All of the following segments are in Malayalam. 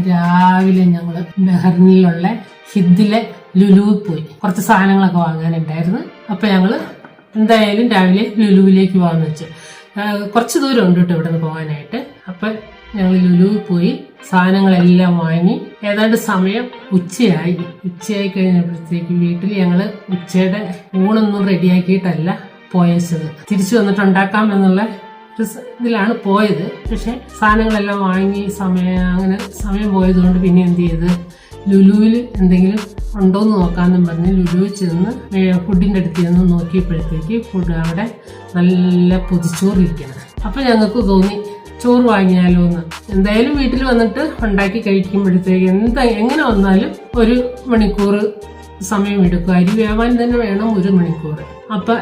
രാവിലെ ഞങ്ങൾ ബഹ്റിനിലുള്ള ഹിദ്ദിലെ ലുലുവിൽ പോയി കുറച്ച് സാധനങ്ങളൊക്കെ വാങ്ങാനുണ്ടായിരുന്നു. അപ്പൊ ഞങ്ങള് എന്തായാലും രാവിലെ ലുലുവിലേക്ക് പോകാന്ന് വെച്ചു. കുറച്ച് ദൂരം ഉണ്ട് കേട്ടോ ഇവിടെ നിന്ന് പോകാനായിട്ട്. അപ്പൊ ഞങ്ങൾ ലുലുവിൽ പോയി സാധനങ്ങളെല്ലാം വാങ്ങി. ഏതാണ്ട് സമയം ഉച്ചയായി കഴിഞ്ഞപ്പോഴത്തേക്ക് വീട്ടിൽ ഞങ്ങള് ഉച്ചയുടെ ഊണൊന്നും റെഡിയാക്കിയിട്ടല്ല പോയത്. തിരിച്ചു വന്നിട്ട് ഉണ്ടാക്കാം എന്നുള്ള ഇതിലാണ് പോയത്. പക്ഷെ സാധനങ്ങളെല്ലാം വാങ്ങി സമയം പോയതുകൊണ്ട് പിന്നെ എന്ത് ചെയ്ത് ലുലുവിൽ എന്തെങ്കിലും ഉണ്ടോയെന്ന് നോക്കാമെന്നും പറഞ്ഞ് ലുലുവിൽ ചെന്ന് ഫുഡിൻ്റെ അടുത്ത് ചെന്ന് നോക്കിയപ്പോഴത്തേക്ക് ഫുഡ് അവിടെ നല്ല പൊതിച്ചോറിരിക്കണം. അപ്പം ഞങ്ങൾക്ക് തോന്നി ചോറ് വാങ്ങിയാലോ എന്ന്. എന്തായാലും വീട്ടിൽ വന്നിട്ട് ഉണ്ടാക്കി കഴിക്കുമ്പോഴത്തേക്ക് എങ്ങനെ വന്നാലും 1 മണിക്കൂർ സമയം എടുക്കും. അരി വേവാൻ തന്നെ വേണം 1 മണിക്കൂർ. അപ്പം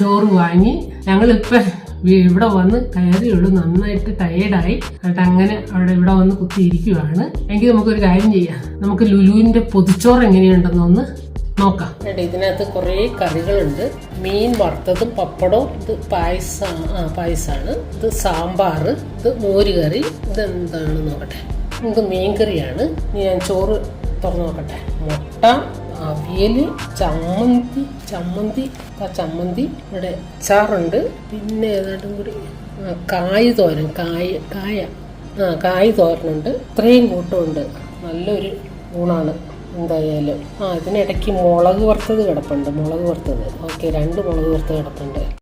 ചോറ് വാങ്ങി ഞങ്ങളിപ്പം ഇവിടെ വന്ന് കയറിയുള്ളൂ. നന്നായിട്ട് ടയേർഡായി. എന്നിട്ട് അങ്ങനെ ഇവിടെ വന്ന് കുത്തിയിരിക്കുവാണ്. എങ്കിൽ നമുക്കൊരു കാര്യം ചെയ്യാം. നമുക്ക് ലുലുവിന്റെ പൊതിച്ചോറ് എങ്ങനെയുണ്ടെന്നൊന്ന് നോക്കാം. ഇതിനകത്ത് കുറേ കറികളുണ്ട്. മീൻ വറുത്തതും പപ്പടവും, ഇത് പായസമാണ്, ഇത് സാമ്പാർ, ഇത് മോരുകറി, ഇതെന്താണെന്ന് നോക്കട്ടെ. ഇത് മീൻ കറിയാണ്. ഞാൻ ചോറ് തുറന്നു നോക്കട്ടെ. മുട്ട, അവിയല്, ചമ്മന്തി, ഇവിടെ അച്ചാറുണ്ട്. പിന്നെ ഏതാണ്ടും കൂടി കായ് തോരനുണ്ട്. ഇത്രയും കൂട്ടമുണ്ട്. നല്ലൊരു ഊണാണ് എന്തായാലും. ഇതിനിടയ്ക്ക് മുളക് വറുത്തത് കിടപ്പുണ്ട്. ഓക്കെ, 2 മുളക് വറുത്തത് കിടപ്പുണ്ട്.